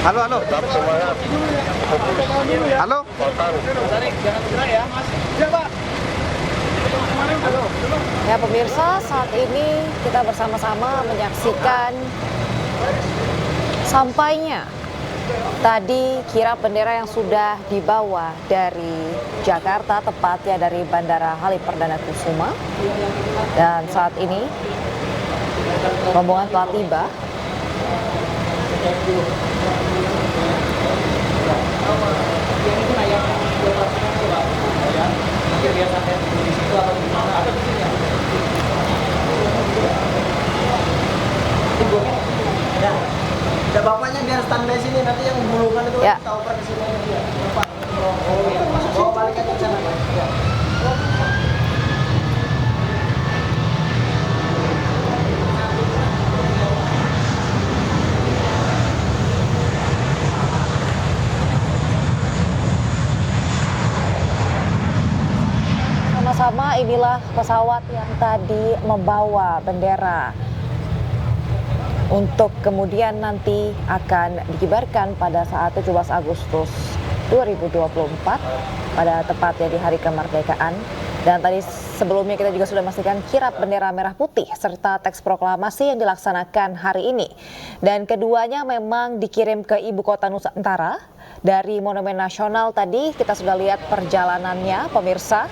Halo, halo. Halo. Ya pemirsa, saat ini kita bersama-sama menyaksikan sampainya tadi kirap bendera yang sudah dibawa dari Jakarta, tepatnya dari Bandara Halim Perdana Kusuma. Dan saat ini rombongan telah tiba. Ya bapaknya biar standby sini, nanti yang bulungan itu Ya. kita oper di sini aja. Bapak, bawa balik aja ke sana. Ya. Sama-sama inilah pesawat yang tadi membawa bendera untuk kemudian nanti akan dikibarkan pada saat 17 Agustus 2024 pada tepatnya di Hari Kemerdekaan. Dan tadi sebelumnya kita juga sudah memastikan kirap bendera merah putih serta teks proklamasi yang dilaksanakan hari ini. Dan keduanya memang dikirim ke Ibu Kota Nusantara dari Monumen Nasional. Tadi kita sudah lihat perjalanannya pemirsa.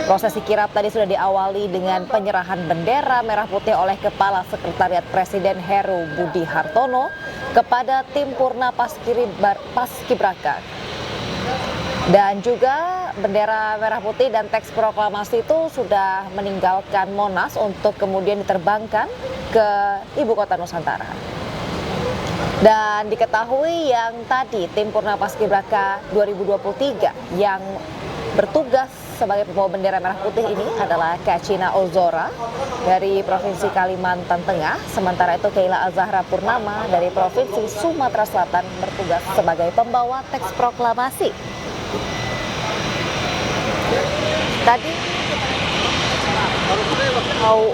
Prosesi kirap tadi sudah diawali dengan penyerahan bendera merah putih oleh Kepala Sekretariat Presiden Heru Budi Hartono kepada tim Purna Paskibraka. Dan juga bendera merah putih dan teks proklamasi itu sudah meninggalkan Monas untuk kemudian diterbangkan ke Ibu Kota Nusantara. Dan diketahui yang tadi tim Purna Paskibraka 2023 yang bertugas sebagai pembawa bendera merah putih ini adalah Kacina Ozora dari Provinsi Kalimantan Tengah. Sementara itu Keila Azahra Purnama dari Provinsi Sumatera Selatan bertugas sebagai pembawa teks proklamasi. Tadi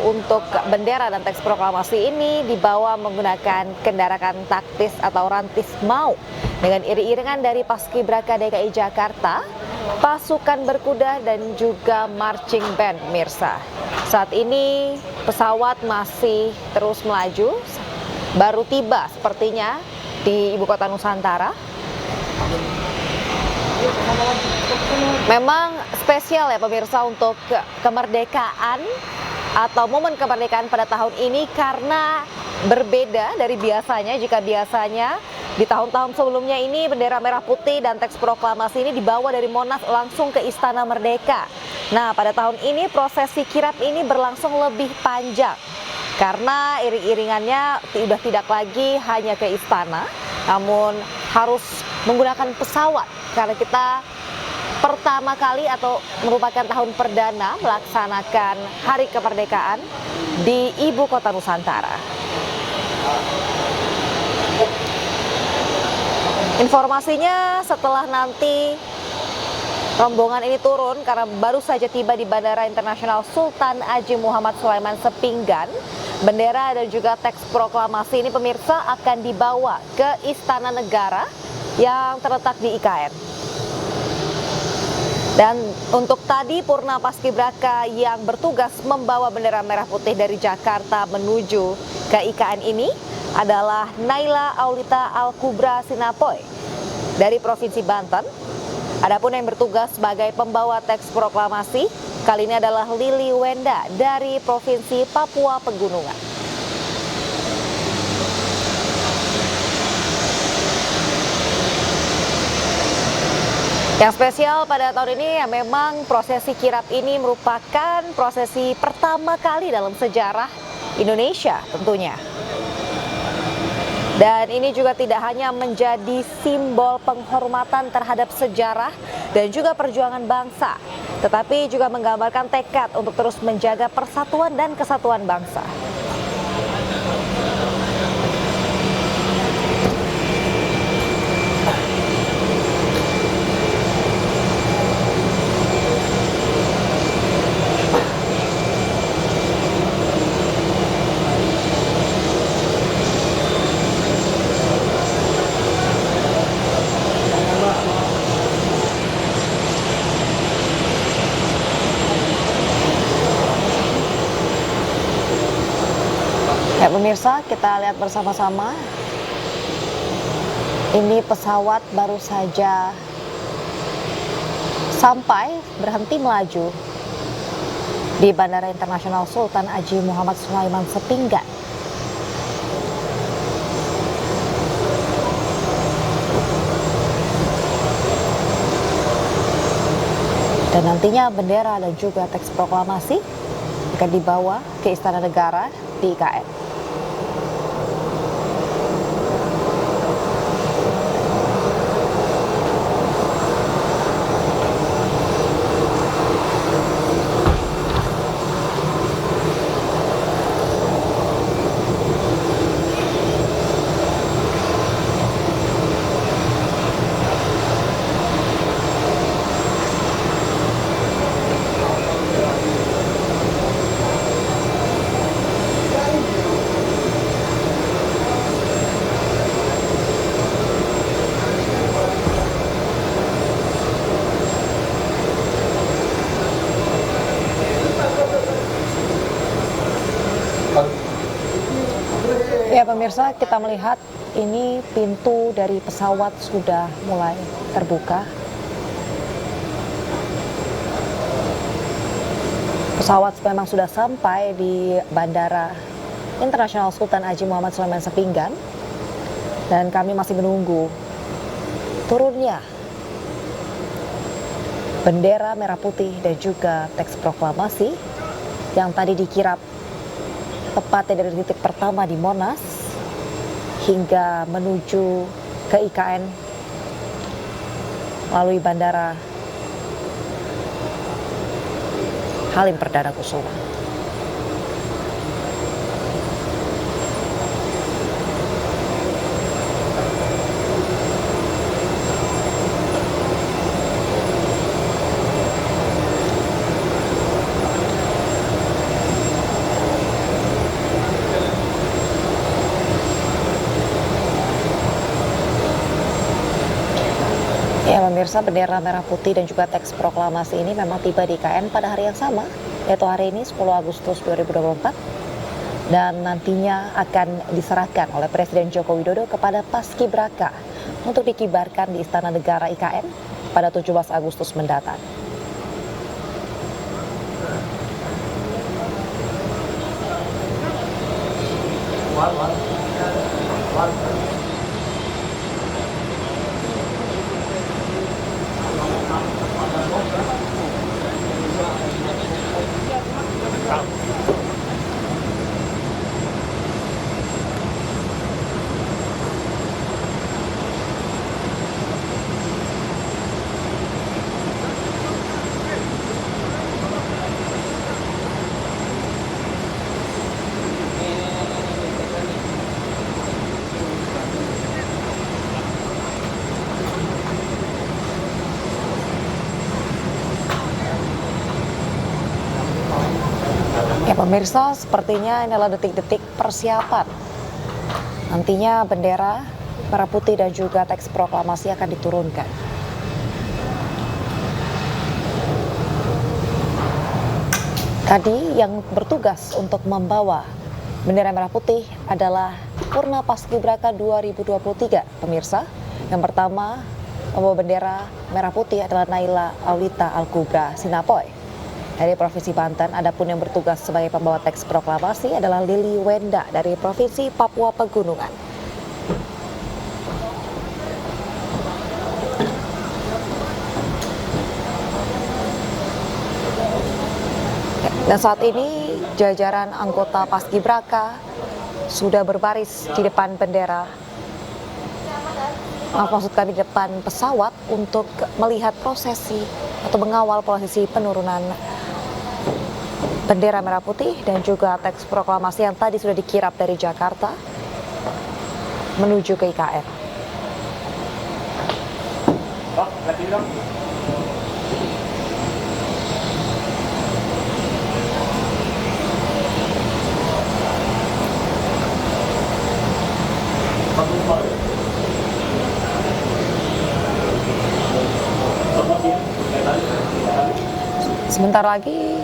untuk bendera dan teks proklamasi ini dibawa menggunakan kendaraan taktis atau rantis mau dengan iring-iringan dari Paskibraka DKI Jakarta, pasukan berkuda dan juga marching band pemirsa. Saat ini pesawat masih terus melaju, baru tiba sepertinya di Ibu Kota Nusantara. Memang spesial ya pemirsa untuk kemerdekaan atau momen kemerdekaan pada tahun ini karena berbeda dari biasanya. Jika biasanya di tahun-tahun sebelumnya ini bendera merah putih dan teks proklamasi ini dibawa dari Monas langsung ke Istana Merdeka. Nah, pada tahun ini prosesi kirap ini berlangsung lebih panjang karena iring-iringannya sudah tidak lagi hanya ke istana, namun harus menggunakan pesawat karena kita pertama kali atau merupakan tahun perdana melaksanakan Hari Kemerdekaan di Ibu Kota Nusantara. Informasinya setelah nanti rombongan ini turun karena baru saja tiba di Bandara Internasional Sultan Haji Muhammad Sulaiman Sepinggan, bendera dan juga teks proklamasi ini pemirsa akan dibawa ke Istana Negara yang terletak di IKN. Dan untuk tadi Purna Paskibraka yang bertugas membawa bendera merah putih dari Jakarta menuju ke IKN ini adalah Naila Aulita Al-Kubra Sinapoy dari Provinsi Banten. Adapun yang bertugas sebagai pembawa teks proklamasi kali ini adalah Lili Wenda dari Provinsi Papua Pegunungan. Yang spesial pada tahun ini ya memang prosesi kirap ini merupakan prosesi pertama kali dalam sejarah Indonesia tentunya. Dan ini juga tidak hanya menjadi simbol penghormatan terhadap sejarah dan juga perjuangan bangsa, tetapi juga menggambarkan tekad untuk terus menjaga persatuan dan kesatuan bangsa. Ya pemirsa, kita lihat bersama-sama. Ini pesawat baru saja sampai berhenti melaju di Bandara Internasional Sultan Haji Muhammad Sulaiman Sepinggan. Dan nantinya bendera dan juga teks proklamasi akan dibawa ke Istana Negara di IKN. Ya pemirsa, kita melihat ini pintu dari pesawat sudah mulai terbuka. Pesawat memang sudah sampai di Bandara Internasional Sultan Haji Muhammad Sulaiman Sepinggan. Dan kami masih menunggu turunnya bendera merah putih dan juga teks proklamasi yang tadi dikirap tepatnya dari titik pertama di Monas hingga menuju ke IKN melalui Bandara Halim Perdana Kusuma. Ya pemirsa, bendera merah putih dan juga teks proklamasi ini memang tiba di IKN pada hari yang sama, yaitu hari ini 10 Agustus 2024. Dan nantinya akan diserahkan oleh Presiden Joko Widodo kepada Paskibraka untuk dikibarkan di Istana Negara IKN pada 17 Agustus mendatang. Ya pemirsa, sepertinya ini adalah detik-detik persiapan. Nantinya bendera merah putih dan juga teks proklamasi akan diturunkan. Tadi yang bertugas untuk membawa bendera merah putih adalah Purna Paskibraka 2023, pemirsa. Yang pertama membawa bendera merah putih adalah Naila Aulita Al-Kubra Sinapoy dari Provinsi Banten. Adapun yang bertugas sebagai pembawa teks proklamasi adalah Lili Wenda dari Provinsi Papua Pegunungan. Dan saat ini jajaran anggota Paskibraka sudah berbaris di depan bendera, maksud kami di depan pesawat untuk melihat prosesi atau mengawal prosesi penurunan bendera merah putih dan juga teks proklamasi yang tadi sudah dikirap dari Jakarta menuju ke IKN. Sebentar lagi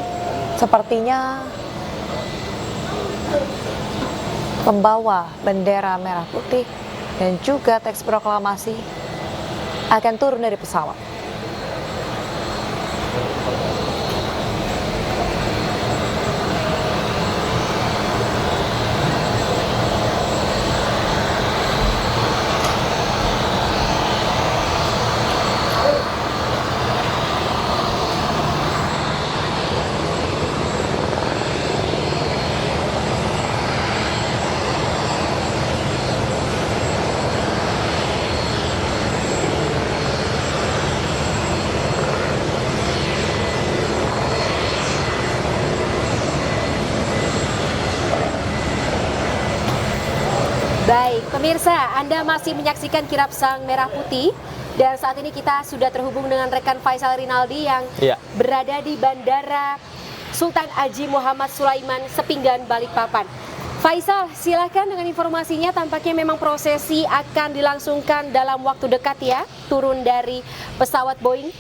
sepertinya Pembawa bendera merah putih dan juga teks proklamasi akan turun dari pesawat. Baik, pemirsa, Anda masih menyaksikan kirap sang merah putih dan saat ini kita sudah terhubung dengan rekan Faisal Rinaldi yang berada di Bandara Sultan Haji Muhammad Sulaiman Sepinggan, Balikpapan. Faisal, silakan dengan informasinya. Tampaknya memang prosesi akan dilangsungkan dalam waktu dekat ya, turun dari pesawat Boeing.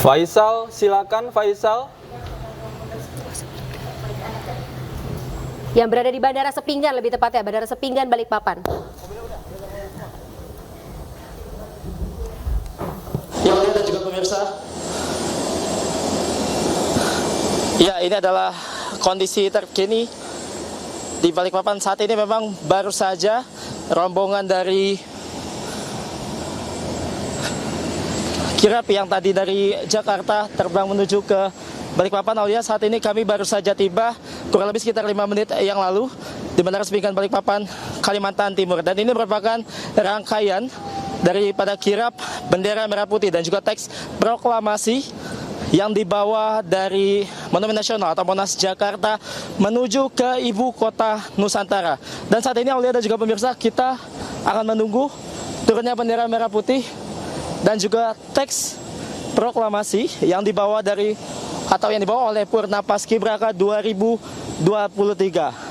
Faisal, silakan Faisal. Yang berada di Bandara Sepinggan, lebih tepatnya Bandara Sepinggan, Balikpapan. Yang mulia dan juga pemirsa, ya ini adalah kondisi terkini di Balikpapan saat ini. Memang baru saja rombongan dari kirap yang tadi dari Jakarta terbang menuju ke Balikpapan. Aulia, saat ini kami baru saja tiba kurang lebih sekitar 5 menit yang lalu di Bandara Sepinggan, Balikpapan, Kalimantan Timur. Dan ini merupakan rangkaian daripada kirap bendera merah putih dan juga teks proklamasi yang dibawa dari Monumen Nasional atau Monas Jakarta menuju ke ibu kota Nusantara. Dan saat ini Aulia dan juga pemirsa, kita akan menunggu turunnya bendera merah putih dan juga teks proklamasi yang dibawa oleh Purna Paskibraka 2023.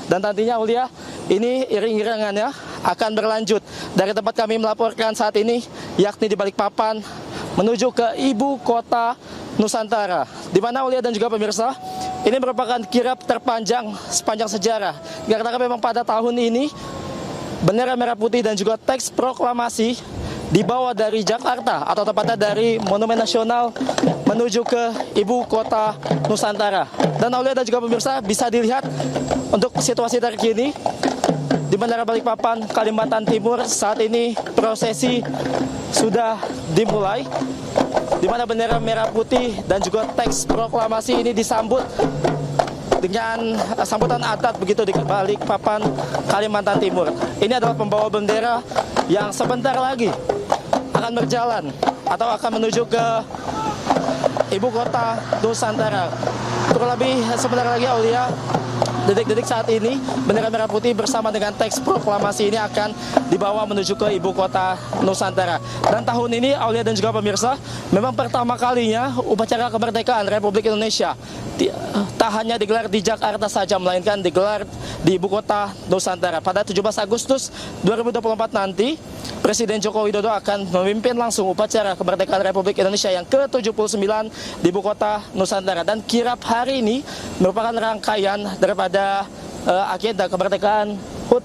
Dan nantinya Aulia, ini iring-iringannya akan berlanjut dari tempat kami melaporkan saat ini, yakni di Balikpapan menuju ke ibu kota Nusantara. Di mana Aulia dan juga pemirsa, ini merupakan kirap terpanjang sepanjang sejarah. Karena memang pada tahun ini bendera merah putih dan juga teks proklamasi dibawa dari Jakarta atau tepatnya dari Monumen Nasional menuju ke ibu kota Nusantara. Dan Aulia dan juga pemirsa, bisa dilihat untuk situasi terkini di Bandara Balikpapan, Kalimantan Timur. Saat ini prosesi sudah dimulai, di mana bendera merah putih dan juga teks proklamasi ini disambut dengan sambutan adat begitu di Balikpapan, Kalimantan Timur. Ini adalah pembawa bendera yang sebentar lagi akan berjalan atau akan menuju ke ibu kota Nusantara. Kurang lebih sebentar lagi Aulia, detik-detik saat ini bendera merah putih bersama dengan teks proklamasi ini akan dibawa menuju ke ibu kota Nusantara. Dan tahun ini Aulia dan juga pemirsa, memang pertama kalinya upacara kemerdekaan Republik Indonesia tak hanya digelar di Jakarta saja, melainkan digelar di ibu kota Nusantara. Pada 17 Agustus 2024 nanti, Presiden Joko Widodo akan memimpin langsung upacara kemerdekaan Republik Indonesia yang ke-79 di ibu kota Nusantara. Dan kirap hari ini merupakan rangkaian daripada agenda kemerdekaan HUT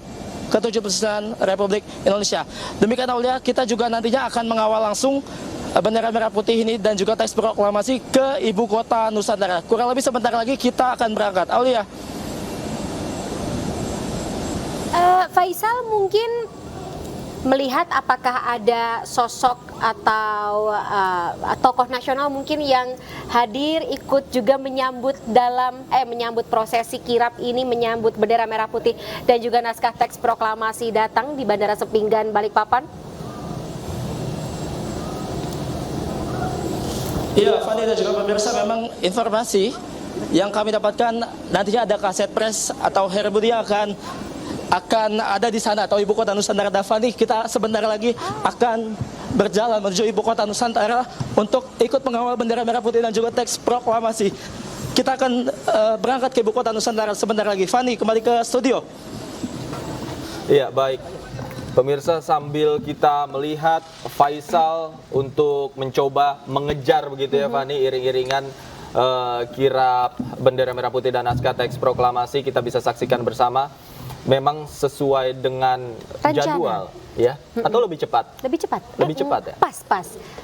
ke-79 Republik Indonesia. Demikian Aulia, kita juga nantinya akan mengawal langsung bendera merah putih ini dan juga teks proklamasi ke ibu kota Nusantara. Kurang lebih sebentar lagi kita akan berangkat. Aulia. Faisal, mungkin melihat apakah ada sosok atau tokoh nasional mungkin yang hadir ikut juga menyambut prosesi kirap ini, menyambut bendera merah putih dan juga naskah teks proklamasi datang di Bandara Sepinggan, Balikpapan? Iya, Fani dan juga pemirsa, memang informasi yang kami dapatkan nantinya ada kaset pres atau Herbudi akan ada di sana atau ibu kota Nusantara. Fani, kita sebentar lagi akan berjalan menuju ibu kota Nusantara untuk ikut mengawal bendera merah putih dan juga teks proklamasi. Kita akan berangkat ke ibu kota Nusantara sebentar lagi. Fani, kembali ke studio. Iya, baik. Pemirsa, sambil kita melihat Faisal untuk mencoba mengejar begitu ya Fani, iring-iringan kirap bendera merah putih dan naskah teks proklamasi, kita bisa saksikan bersama. Memang sesuai dengan jadwal ya, atau lebih cepat? Lebih cepat. Lebih cepat ya?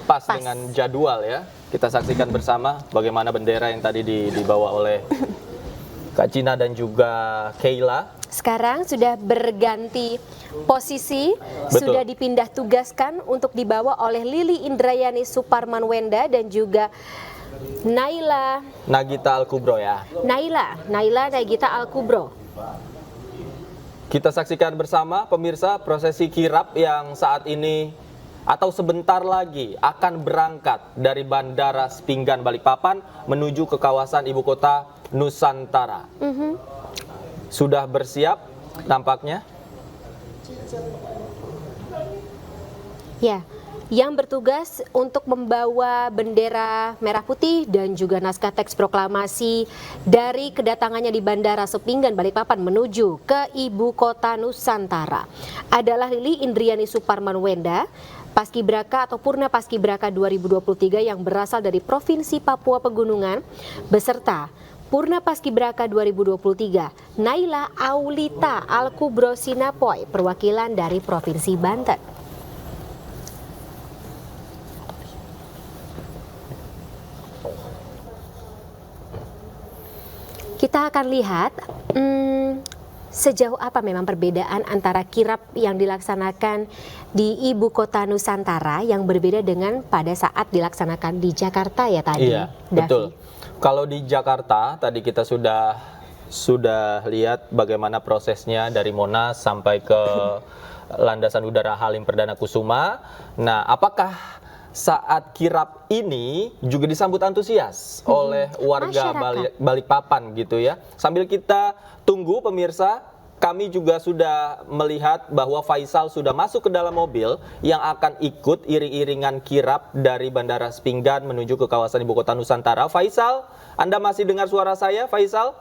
Pas dengan jadwal ya. Kita saksikan bersama bagaimana bendera yang tadi dibawa oleh Kak Cina dan juga Keila. Sekarang sudah berganti posisi, Betul. sudah dipindah tugaskan untuk dibawa oleh Lili Indrayani Suparmanwenda dan juga Naila Nagita Al-Kubro ya. Naila Nagita Al-Kubro. Kita saksikan bersama pemirsa prosesi kirap yang saat ini atau sebentar lagi akan berangkat dari Bandara Sepinggan Balikpapan menuju ke kawasan ibu kota Nusantara. Sudah bersiap nampaknya? Ya, yang bertugas untuk membawa bendera merah putih dan juga naskah teks proklamasi dari kedatangannya di Bandara Sepinggan Balikpapan menuju ke ibu kota Nusantara adalah Lili Indriani Suparmanwenda, Paskibraka atau Purna Paskibraka 2023 yang berasal dari Provinsi Papua Pegunungan, beserta Purna Paskibraka 2023 Naila Aulita Al-Kubro Sinapoy, perwakilan dari Provinsi Banten. Kita akan lihat sejauh apa memang perbedaan antara kirap yang dilaksanakan di ibu kota Nusantara yang berbeda dengan pada saat dilaksanakan di Jakarta ya tadi. Iya, Davi. betul. Kalau di Jakarta tadi kita sudah lihat bagaimana prosesnya dari Monas sampai ke landasan udara Halim Perdana Kusuma. Nah, apakah saat kirap ini juga disambut antusias oleh warga Balikpapan gitu ya? Sambil kita tunggu pemirsa, kami juga sudah melihat bahwa Faisal sudah masuk ke dalam mobil yang akan ikut iring-iringan kirap dari Bandara Sepinggan menuju ke kawasan ibu kota Nusantara. Faisal, Anda masih dengar suara saya, Faisal?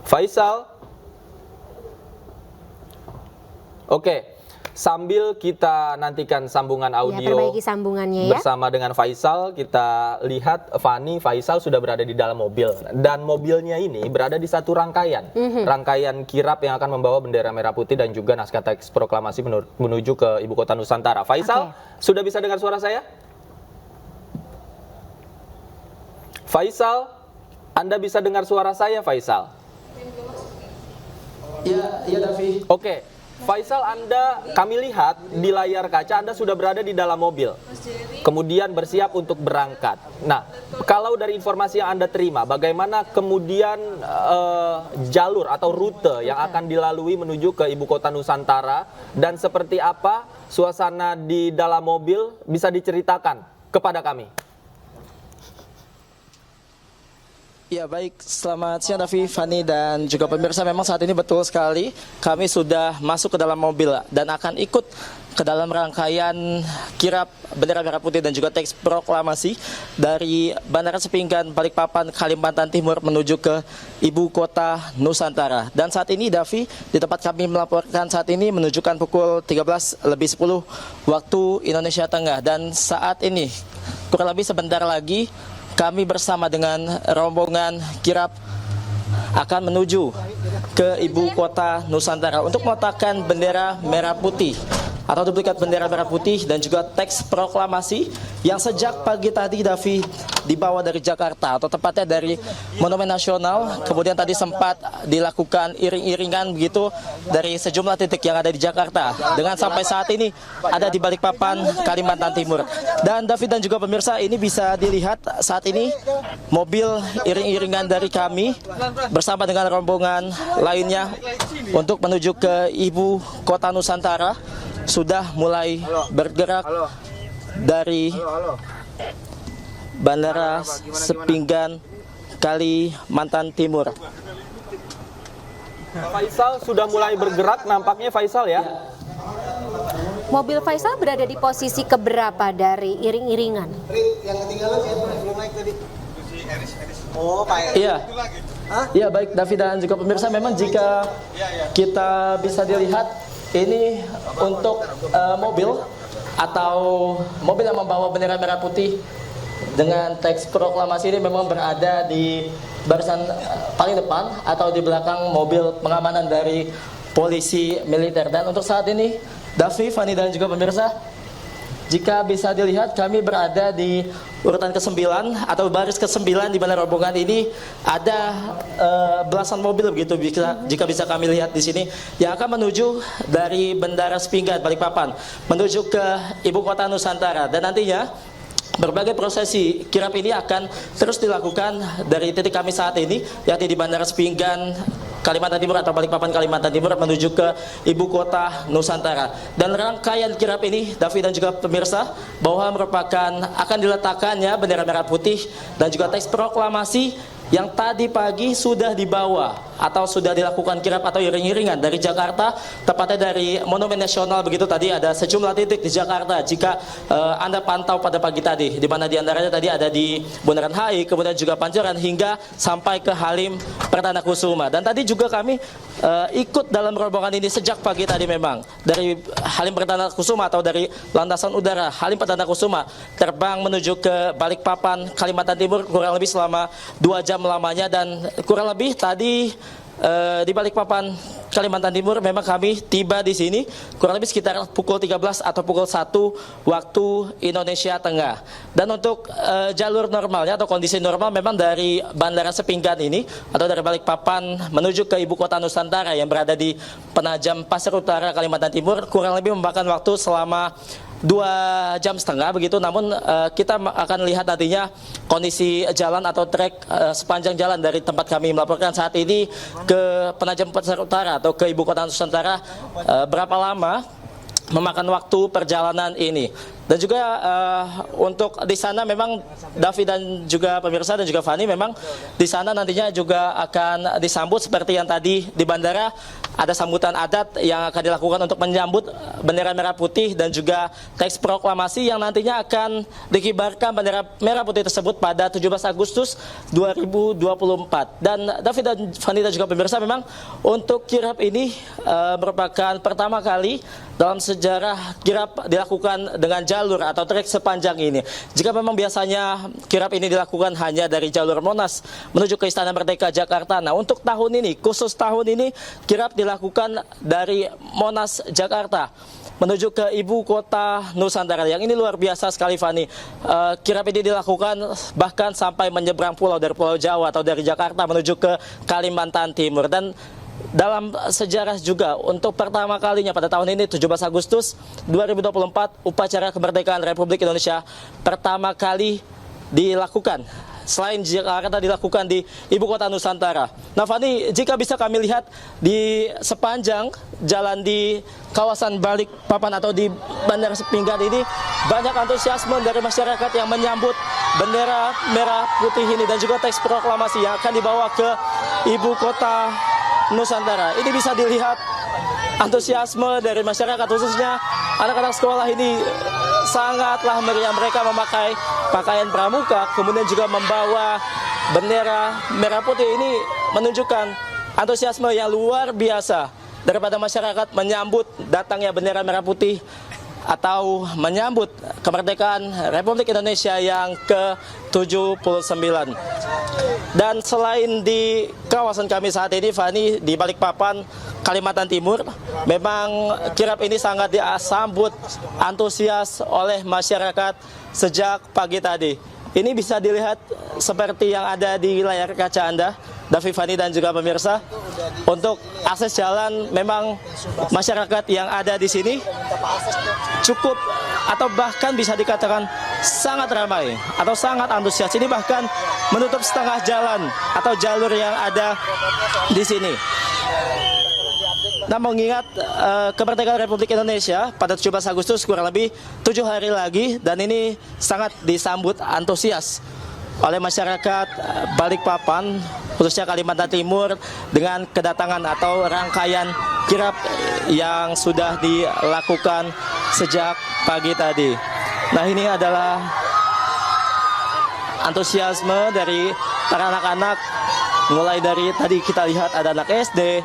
Faisal? Oke. Sambil kita nantikan sambungan audio perbaiki sambungannya ya. Bersama dengan Faisal, kita lihat Fani, Faisal sudah berada di dalam mobil. Dan mobilnya ini berada di satu rangkaian. Rangkaian kirap yang akan membawa bendera merah putih dan juga naskah teks proklamasi menuju ke ibu kota Nusantara. Faisal, sudah bisa dengar suara saya? Faisal, Anda bisa dengar suara saya, Faisal? Iya, Davi. Oke. Faisal, kami lihat di layar kaca Anda sudah berada di dalam mobil, kemudian bersiap untuk berangkat. Nah, kalau dari informasi yang Anda terima, bagaimana kemudian jalur atau rute yang akan dilalui menuju ke ibu kota Nusantara, dan seperti apa suasana di dalam mobil, bisa diceritakan kepada kami? Ya baik, selamat siang Davi, Fani dan juga pemirsa. Memang saat ini betul sekali kami sudah masuk ke dalam mobil dan akan ikut ke dalam rangkaian kirap bendera merah putih dan juga teks proklamasi dari Bandara Sepinggan Balikpapan, Kalimantan Timur menuju ke ibu kota Nusantara. Dan saat ini Davi, di tempat kami melaporkan saat ini menunjukkan pukul 13:10 waktu Indonesia Tengah, dan saat ini kurang lebih sebentar lagi kami bersama dengan rombongan kirap akan menuju ke ibu kota Nusantara untuk meletakkan bendera merah putih atau duplikat bendera merah putih dan juga teks proklamasi yang sejak pagi tadi Davi dibawa dari Jakarta atau tepatnya dari Monumen Nasional, kemudian tadi sempat dilakukan iring-iringan begitu dari sejumlah titik yang ada di Jakarta, dengan sampai saat ini ada di Balikpapan, Kalimantan Timur. Dan David dan juga pemirsa, ini bisa dilihat saat ini mobil iring-iringan dari kami bersama dengan rombongan lainnya untuk menuju ke ibu kota Nusantara sudah mulai bergerak dari Bandara Sepinggan, Kalimantan Timur. Faisal sudah mulai bergerak nampaknya, Faisal ya? Mobil Faisal berada di posisi keberapa dari iring-iringan? Yang ketinggalan siapa? Belum naik tadi. Si Eris. Oh, Pak. Iya. Iya, baik David dan juga pemirsa, memang jika kita bisa dilihat ini untuk mobil atau mobil yang membawa bendera merah putih dengan teks proklamasi ini memang berada di barisan paling depan atau di belakang mobil pengamanan dari polisi militer. Dan untuk saat ini, Davi, Fani dan juga pemirsa, jika bisa dilihat kami berada di urutan ke-9 atau baris ke-9 di mana rombongan ini ada belasan mobil begitu jika bisa kami lihat di sini yang akan menuju dari Bandara Sepinggan Balikpapan menuju ke ibu kota Nusantara. Dan nantinya berbagai prosesi kirap ini akan terus dilakukan dari titik kami saat ini, yakni di Bandara Sepinggan Kalimantan Timur atau Balikpapan Kalimantan Timur menuju ke ibu kota Nusantara. Dan rangkaian kirap ini, David dan juga pemirsa, bahwa merupakan akan diletakkannya bendera merah putih dan juga teks proklamasi yang tadi pagi sudah dibawa atau sudah dilakukan kirap atau iring-iringan dari Jakarta, tepatnya dari Monumen Nasional begitu. Tadi ada sejumlah titik di Jakarta jika Anda pantau pada pagi tadi, di mana diantaranya tadi ada di Bundaran HI, kemudian juga Pancoran hingga sampai ke Halim Perdana Kusuma. Dan tadi juga kami ikut dalam rombongan ini sejak pagi tadi, memang dari Halim Perdana Kusuma atau dari landasan udara Halim Perdana Kusuma terbang menuju ke Balikpapan Kalimantan Timur kurang lebih selama 2 jam lamanya. Dan kurang lebih tadi di Balikpapan Kalimantan Timur memang kami tiba di sini kurang lebih sekitar pukul 13 atau pukul 1 waktu Indonesia Tengah. Dan untuk jalur normalnya atau kondisi normal memang dari Bandara Sepinggan ini atau dari Balikpapan menuju ke ibu kota Nusantara yang berada di Penajam Pasir Utara Kalimantan Timur kurang lebih memakan waktu selama 2,5 jam begitu. Namun kita akan lihat nantinya kondisi jalan atau trek sepanjang jalan dari tempat kami melaporkan saat ini ke Penajam Pasir Utara atau ke ibu kota Nusantara, berapa lama memakan waktu perjalanan ini. Dan juga untuk di sana memang David dan juga pemirsa dan juga Fani, memang di sana nantinya juga akan disambut seperti yang tadi di bandara, ada sambutan adat yang akan dilakukan untuk menyambut bendera merah putih dan juga teks proklamasi yang nantinya akan dikibarkan bendera merah putih tersebut pada 17 Agustus 2024. Dan David dan Fani dan juga pemirsa, memang untuk kirap ini merupakan pertama kali dalam sejarah kirap dilakukan dengan jalur atau trek sepanjang ini. Jika memang biasanya kirap ini dilakukan hanya dari jalur Monas menuju ke Istana Merdeka Jakarta. Nah, untuk tahun ini, khusus tahun ini, kirap dilakukan dari Monas Jakarta menuju ke ibu kota Nusantara. Yang ini luar biasa sekali, Fani. Kirap ini dilakukan bahkan sampai menyeberang pulau dari Pulau Jawa atau dari Jakarta menuju ke Kalimantan Timur. Dan dalam sejarah juga untuk pertama kalinya pada tahun ini 17 Agustus 2024 upacara kemerdekaan Republik Indonesia pertama kali dilakukan selain Jakarta dilakukan di ibu kota Nusantara. Nah, Fani, jika bisa kami lihat di sepanjang jalan di kawasan Balikpapan atau di Bandara Sepinggan ini banyak antusiasme dari masyarakat yang menyambut bendera merah putih ini dan juga teks proklamasi yang akan dibawa ke ibu kota Nusantara. Ini bisa dilihat antusiasme dari masyarakat, khususnya anak-anak sekolah ini sangatlah meriah. Mereka memakai pakaian pramuka, kemudian juga membawa bendera merah putih. Ini menunjukkan antusiasme yang luar biasa daripada masyarakat menyambut datangnya bendera merah putih atau menyambut kemerdekaan Republik Indonesia yang ke-79. Dan selain di kawasan kami saat ini, Fani, di Balikpapan, Kalimantan Timur, memang kirap ini sangat disambut antusias oleh masyarakat sejak pagi tadi. Ini bisa dilihat seperti yang ada di layar kaca Anda, Davi, Fani dan juga pemirsa. Untuk akses jalan memang masyarakat yang ada di sini cukup atau bahkan bisa dikatakan sangat ramai atau sangat antusias. Ini bahkan menutup setengah jalan atau jalur yang ada di sini. Nah, mengingat kemerdekaan Republik Indonesia pada 17 Agustus kurang lebih 7 hari lagi, dan ini sangat disambut antusias oleh masyarakat Balikpapan, khususnya Kalimantan Timur, dengan kedatangan atau rangkaian kirap yang sudah dilakukan sejak pagi tadi. Nah, ini adalah antusiasme dari para anak-anak, mulai dari tadi kita lihat ada anak SD,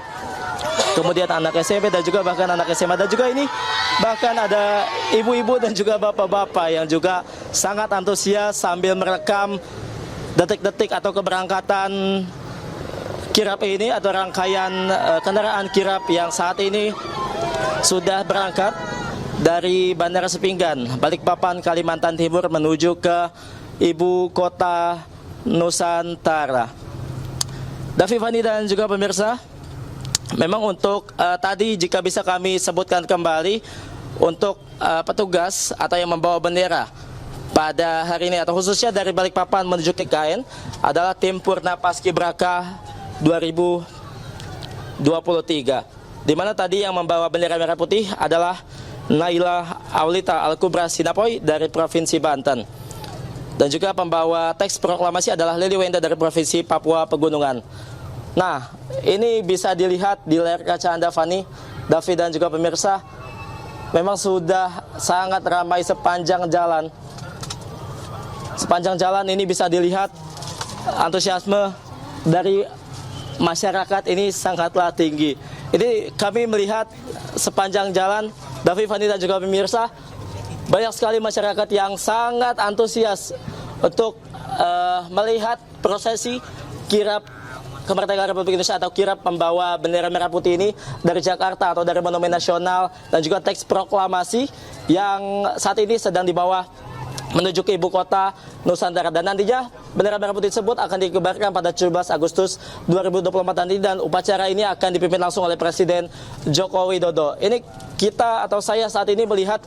kemudian anak SMP dan juga bahkan anak SMA, dan juga ini bahkan ada ibu-ibu dan juga bapak-bapak yang juga sangat antusias sambil merekam detik-detik atau keberangkatan kirap ini atau rangkaian kendaraan kirap yang saat ini sudah berangkat dari Bandara Sepinggan, Balikpapan, Kalimantan Timur menuju ke ibu kota Nusantara. Davi, Fani, dan juga pemirsa, memang untuk tadi jika bisa kami sebutkan kembali untuk petugas atau yang membawa bendera pada hari ini atau khususnya dari Balikpapan menuju ke IKN adalah tim Purna Paskibraka 2023, di mana tadi yang membawa bendera merah putih adalah Naila Aulita Al-Kubra Sinapoi dari Provinsi Banten, dan juga pembawa teks proklamasi adalah Lili Wenda dari Provinsi Papua Pegunungan. Nah, ini bisa dilihat di layar kaca Anda, Fani, Davi, dan juga pemirsa, memang sudah sangat ramai sepanjang jalan. Sepanjang jalan ini bisa dilihat antusiasme dari masyarakat ini sangatlah tinggi. Ini kami melihat sepanjang jalan, Davi, Fani, dan juga pemirsa, banyak sekali masyarakat yang sangat antusias untuk melihat prosesi kirap kemerdekaan Republik Indonesia atau kirap membawa bendera merah putih ini dari Jakarta atau dari Monumen Nasional, dan juga teks proklamasi yang saat ini sedang dibawa menuju ke ibu kota Nusantara, dan nantinya bendera merah putih tersebut akan dikibarkan pada 17 Agustus 2024 nanti, dan upacara ini akan dipimpin langsung oleh Presiden Joko Widodo. Ini kita atau saya saat ini melihat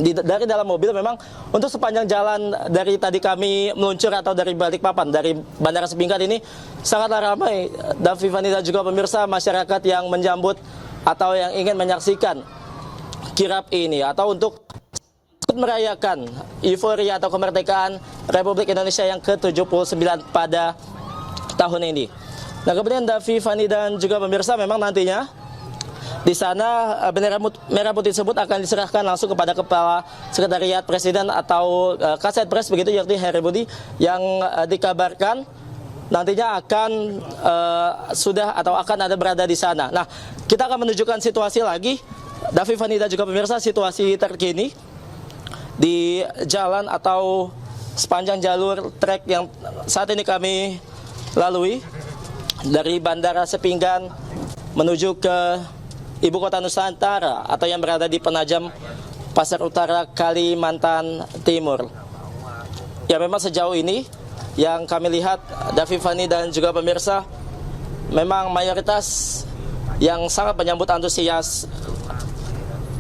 dari dalam mobil, memang untuk sepanjang jalan dari tadi kami meluncur atau dari Balikpapan, dari Bandara Sepinggan ini sangatlah ramai, Davi, Fani, dan juga pemirsa, masyarakat yang menjambut atau yang ingin menyaksikan kirap ini atau untuk merayakan euforia atau kemerdekaan Republik Indonesia yang ke-79 pada tahun ini. Nah, kemudian Davi, Fani, dan juga pemirsa, memang nantinya di sana bendera merah putih tersebut akan diserahkan langsung kepada Kepala Sekretariat Presiden atau Kasat Pres begitu, yakni Heri Budi, yang dikabarkan nantinya akan sudah atau akan ada berada di sana. Nah, kita akan menunjukkan situasi lagi, Davi, Fani, dan juga pemirsa, situasi terkini di jalan atau sepanjang jalur trek yang saat ini kami lalui dari Bandara Sepinggan menuju ke ibu kota Nusantara atau yang berada di Penajam Pasar Utara, Kalimantan Timur. Ya, memang sejauh ini yang kami lihat, Davi, Fani, dan juga pemirsa, memang mayoritas yang sangat menyambut antusias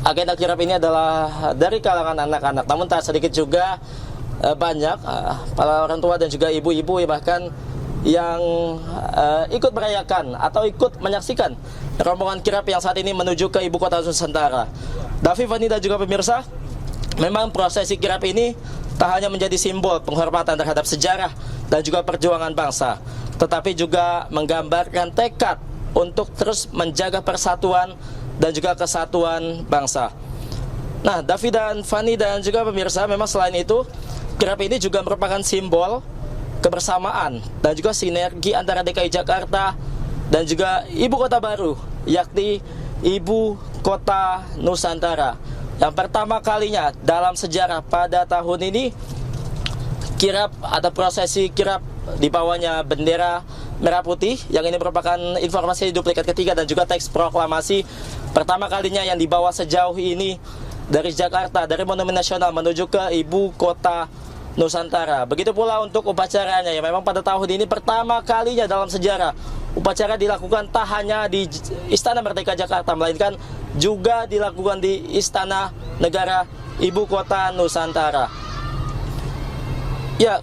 agenda kirap ini adalah dari kalangan anak-anak, namun tak sedikit juga banyak para orang tua dan juga ibu-ibu bahkan yang ikut merayakan atau ikut menyaksikan rombongan kirap yang saat ini menuju ke ibu kota Nusantara. Davi, Fani, dan juga pemirsa, memang prosesi kirap ini tak hanya menjadi simbol penghormatan terhadap sejarah dan juga perjuangan bangsa, tetapi juga menggambarkan tekad untuk terus menjaga persatuan dan juga kesatuan bangsa. Nah, Davi dan Fani dan juga pemirsa, memang selain itu, kirap ini juga merupakan simbol kebersamaan dan juga sinergi antara DKI Jakarta dan juga ibu kota baru, yakni ibu kota Nusantara. Yang pertama kalinya dalam sejarah pada tahun ini, kirap atau prosesi kirap dibawanya bendera merah putih, yang ini merupakan informasi duplikat ketiga dan juga teks proklamasi pertama kalinya yang dibawa sejauh ini dari Jakarta, dari Monumen Nasional menuju ke ibu kota Nusantara. Begitu pula untuk upacaranya, ya memang pada tahun ini pertama kalinya dalam sejarah upacara dilakukan tak hanya di Istana Merdeka Jakarta, melainkan juga dilakukan di Istana Negara ibu kota Nusantara. Ya,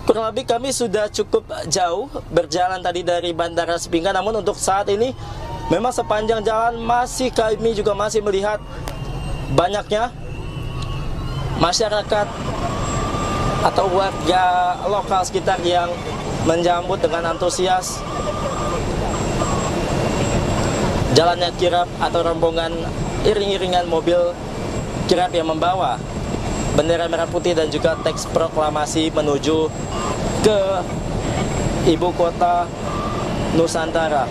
kurang lebih kami sudah cukup jauh berjalan tadi dari Bandara Sepinggan, namun untuk saat ini memang sepanjang jalan kami juga masih melihat banyaknya masyarakat atau warga lokal sekitar yang menjambut dengan antusias jalannya kirap atau rombongan iring-iringan mobil kirap yang membawa bendera merah putih dan juga teks proklamasi menuju ke ibu kota Nusantara.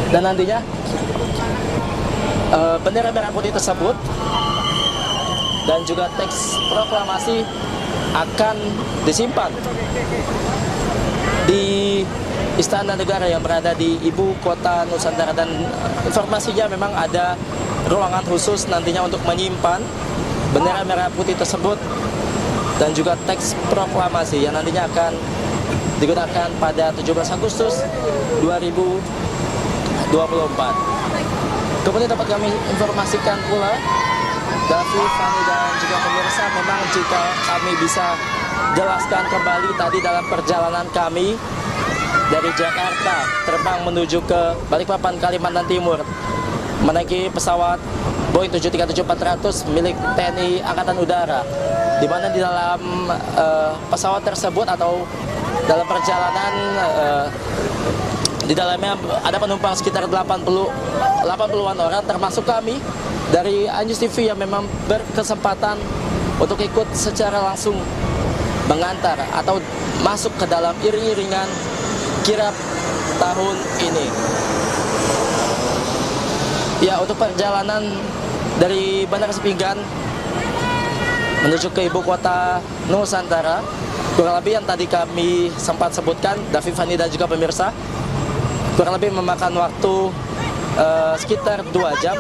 Dan nantinya bendera merah putih tersebut dan juga teks proklamasi akan disimpan di Istana Negara yang berada di ibu kota Nusantara, dan informasinya memang ada ruangan khusus nantinya untuk menyimpan bendera merah putih tersebut dan juga teks proklamasi yang nantinya akan digunakan pada 17 Agustus 2024. Kemudian dapat kami informasikan pula, Davi, Fani, dan juga pemirsa, memang jika kami bisa jelaskan kembali tadi dalam perjalanan kami dari Jakarta terbang menuju ke Balikpapan, Kalimantan Timur, menaiki pesawat Boeing 737-400 milik TNI Angkatan Udara, di mana di dalam pesawat tersebut atau dalam perjalanan di dalamnya ada penumpang sekitar 80-an orang, termasuk kami dari Anjus TV yang memang berkesempatan untuk ikut secara langsung mengantar atau masuk ke dalam iring-iringan kirap tahun ini. Ya, untuk perjalanan dari Bandara Sepinggan menuju ke ibu kota Nusantara, kurang lebih yang tadi kami sempat sebutkan, Davi, Fani, dan juga pemirsa, kurang lebih memakan waktu sekitar 2 jam.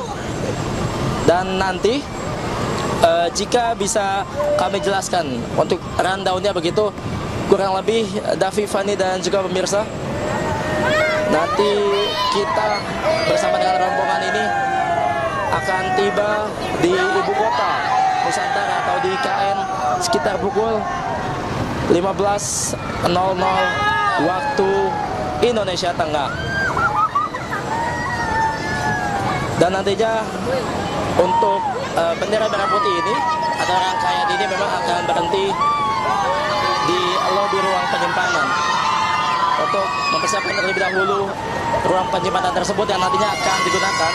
Dan nanti jika bisa kami jelaskan untuk rundown-nya begitu, kurang lebih Davi, Fani, dan juga pemirsa, nanti kita bersama dengan rombongan ini akan tiba di ibu kota Nusantara atau di IKN sekitar pukul 15.00 waktu Indonesia Tengah. Dan nantinya untuk bendera merah putih ini atau rangkaian ini memang akan berhenti di lobi ruang penyimpanan untuk mempersiapkan terlebih dahulu ruang penyimpanan tersebut yang nantinya akan digunakan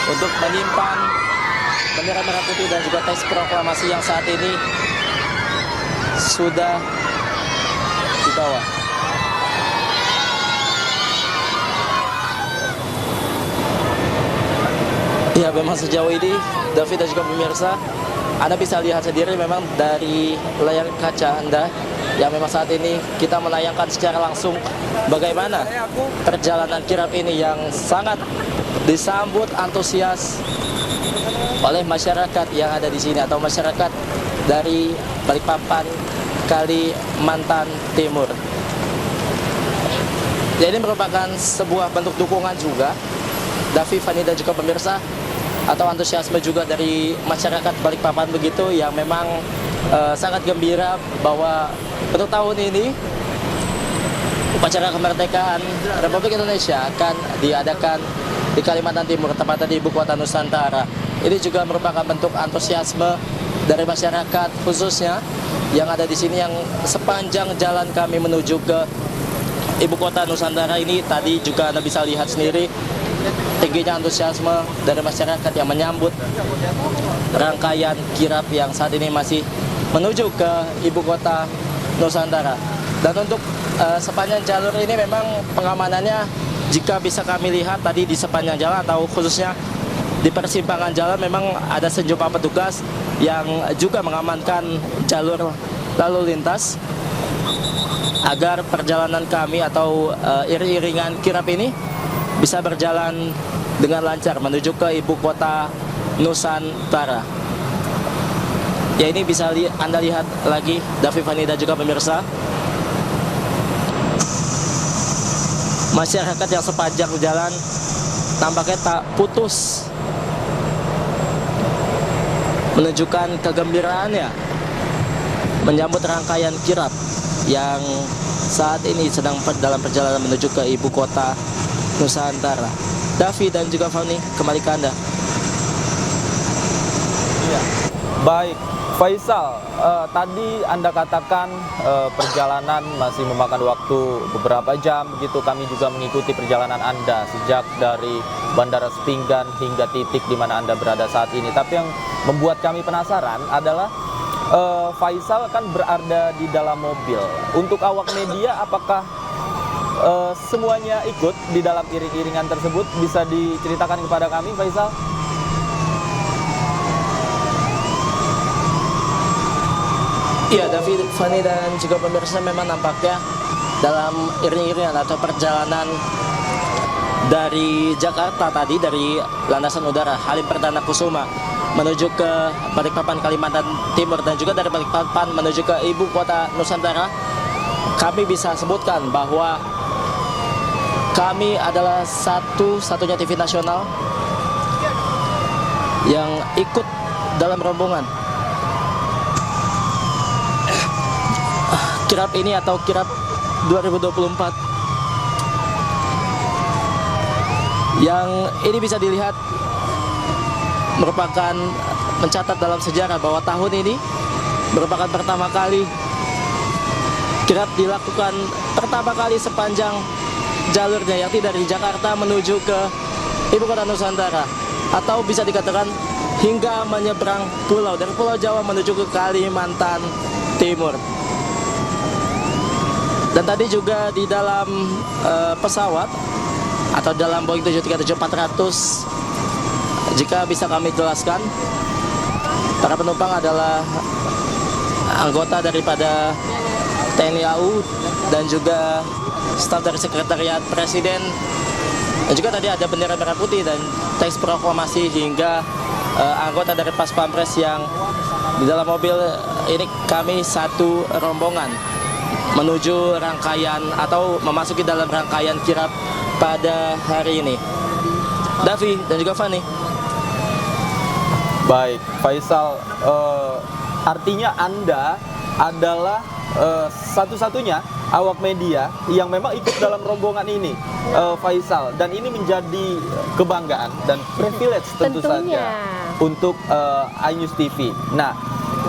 untuk menyimpan bendera merah putih dan juga teks proklamasi yang saat ini sudah dibawa. Ya, memang sejauh ini David dan juga pemirsa, Anda bisa lihat sendiri memang dari layar kaca Anda yang memang saat ini kita menayangkan secara langsung bagaimana perjalanan kirap ini yang sangat disambut antusias oleh masyarakat yang ada di sini atau masyarakat dari Balikpapan, Kalimantan Timur. Jadi ini merupakan sebuah bentuk dukungan juga, Davi, Fani, dan juga pemirsa, atau antusiasme juga dari masyarakat Balikpapan begitu, yang memang sangat gembira bahwa untuk tahun ini upacara kemerdekaan Republik Indonesia akan diadakan di Kalimantan Timur, tepatnya di ibu kota Nusantara. Ini juga merupakan bentuk antusiasme dari masyarakat khususnya yang ada di sini, yang sepanjang jalan kami menuju ke ibu kota Nusantara ini tadi juga Anda bisa lihat sendiri tingginya antusiasme dari masyarakat yang menyambut rangkaian kirap yang saat ini masih menuju ke ibu kota Nusantara. Dan untuk sepanjang jalur ini memang pengamanannya, jika bisa kami lihat tadi di sepanjang jalan atau khususnya di persimpangan jalan, memang ada sejumlah petugas yang juga mengamankan jalur lalu lintas agar perjalanan kami atau iring-iringan kirap ini bisa berjalan dengan lancar menuju ke ibu kota Nusantara. Ya, ini bisa Anda lihat lagi, Davi, Fani, dan juga pemirsa, masyarakat yang sepanjang jalan tampaknya tak putus menunjukkan kegembiraannya menyambut rangkaian kirap yang saat ini sedang dalam perjalanan menuju ke ibu kota Nusantara. Davi dan juga Fani, kembali ke Anda. Iya. Baik, Faisal, tadi Anda katakan perjalanan masih memakan waktu beberapa jam, begitu. Kami juga mengikuti perjalanan Anda sejak dari Bandara Sepinggan hingga titik di mana Anda berada saat ini. Tapi yang membuat kami penasaran adalah Faisal kan berada di dalam mobil. Untuk awak media, apakah semuanya ikut di dalam iring-iringan tersebut? Bisa diceritakan kepada kami, Faisal? Iya, David, Fani, dan juga pemirsa, memang nampaknya dalam iring-iringan atau perjalanan dari Jakarta tadi, dari Landasan Udara Halim Perdana Kusuma menuju ke Balikpapan, Kalimantan Timur, dan juga dari Balikpapan menuju ke ibu kota Nusantara, kami bisa sebutkan bahwa kami adalah satu-satunya TV nasional yang ikut dalam rombongan kirap ini atau kirap 2024, yang ini bisa dilihat merupakan mencatat dalam sejarah bahwa tahun ini merupakan pertama kali kirap dilakukan pertama kali sepanjang jalurnya, yakni dari Jakarta menuju ke ibu kota Nusantara, atau bisa dikatakan hingga menyeberang pulau dari Pulau Jawa menuju ke Kalimantan Timur. Dan tadi juga di dalam pesawat atau dalam Boeing 737-400, jika bisa kami jelaskan, para penumpang adalah anggota daripada TNI AU dan juga staf dari Sekretariat Presiden, dan juga tadi ada bendera merah putih dan teks proklamasi, hingga anggota dari Pas Pampres yang di dalam mobil ini. Kami satu rombongan menuju rangkaian atau memasuki dalam rangkaian kirap pada hari ini. Davi dan juga Fani. Baik, Faisal, artinya Anda adalah satu-satunya awak media yang memang ikut dalam rombongan ini, Faisal, dan ini menjadi kebanggaan dan privilege tentu saja untuk iNews TV. Nah,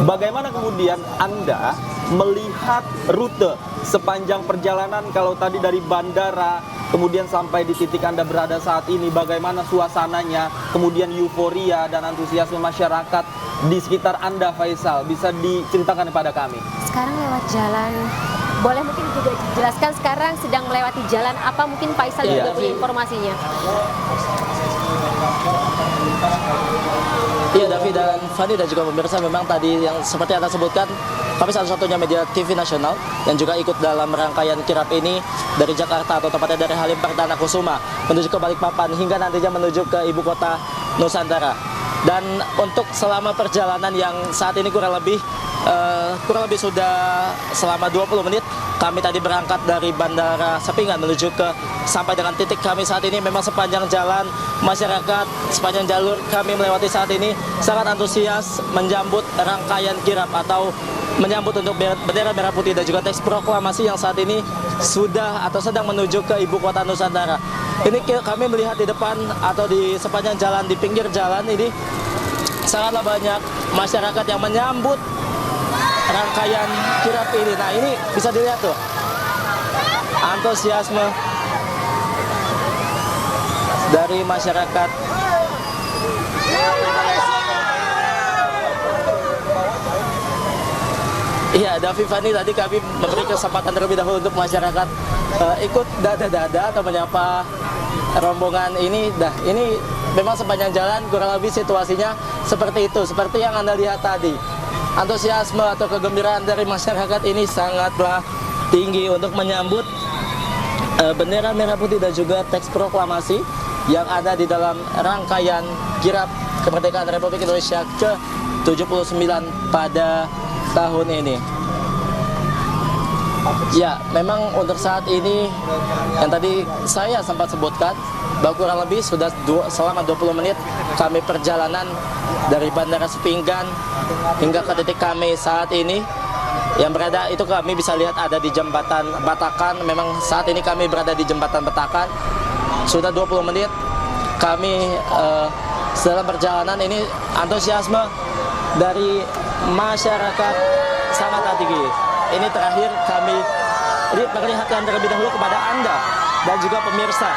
bagaimana kemudian Anda melihat rute sepanjang perjalanan, kalau tadi dari bandara kemudian sampai di titik Anda berada saat ini, bagaimana suasananya, kemudian euforia dan antusiasme masyarakat di sekitar Anda, Faisal, bisa diceritakan kepada kami? Sekarang lewat jalan, boleh mungkin juga dijelaskan sekarang sedang melewati jalan apa, mungkin Faisal juga punya informasinya. Iya, Davi dan Fani dan juga pemirsa, memang tadi yang seperti Anda sebutkan, kami satu-satunya media TV nasional yang juga ikut dalam rangkaian kirap ini dari Jakarta, atau tepatnya dari Halim Perdana Kusuma menuju ke Balikpapan hingga nantinya menuju ke ibu kota Nusantara. Dan untuk selama perjalanan yang saat ini kurang lebih sudah selama 20 menit, kami tadi berangkat dari Bandara Sepinggan menuju ke sampai dengan titik kami saat ini. Memang sepanjang jalan masyarakat, sepanjang jalur kami melewati saat ini sangat antusias menyambut rangkaian kirap atau menyambut untuk bendera merah putih dan juga teks proklamasi yang saat ini sudah atau sedang menuju ke ibu kota Nusantara. Ini kami melihat di depan atau di sepanjang jalan, di pinggir jalan ini sangatlah banyak masyarakat yang menyambut rangkaian kirap ini. Nah, ini bisa dilihat tuh antusiasme dari masyarakat. Iya, Davi, Fani, tadi kami memberi kesempatan terlebih dahulu untuk masyarakat ikut dada-dada atau menyapa rombongan ini. Ini memang sepanjang jalan kurang lebih situasinya seperti itu, seperti yang Anda lihat tadi. Antusiasme atau kegembiraan dari masyarakat ini sangatlah tinggi untuk menyambut bendera merah putih dan juga teks proklamasi yang ada di dalam rangkaian kirap kemerdekaan Republik Indonesia ke-79 pada tahun ini. Ya, memang untuk saat ini yang tadi saya sempat sebutkan bahwa kurang lebih sudah selama 20 menit kami perjalanan dari Bandara Sepinggan hingga ke titik kami saat ini yang berada itu, kami bisa lihat ada di Jembatan Batakan. Memang saat ini kami berada di Jembatan Batakan. Sudah 20 menit kami dalam perjalanan ini, antusiasme dari masyarakat sangat tinggi. Ini terakhir kami perlihatkan terlebih dahulu kepada Anda dan juga pemirsa.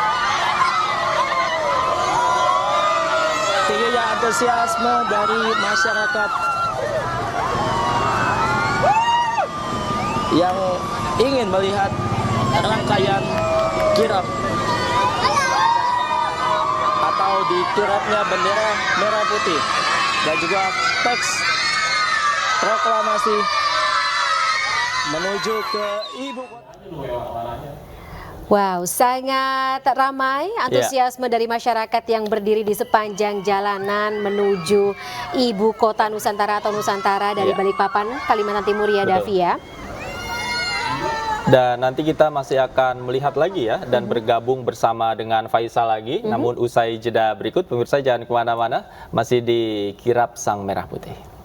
Tingginya antusiasme dari masyarakat yang ingin melihat rangkaian kirap atau dikirapnya bendera merah putih dan juga teks proklamasi menuju ke ibu kota. Wow, sangat ramai antusiasme dari masyarakat yang berdiri di sepanjang jalanan menuju ibu kota Nusantara atau Nusantara dari Balikpapan, Kalimantan Timur ya, Davi ya. Dan nanti kita masih akan melihat lagi ya dan bergabung bersama dengan Faisal lagi. Namun usai jeda berikut, pemirsa jangan kemana-mana, masih di Kirap Sang Merah Putih.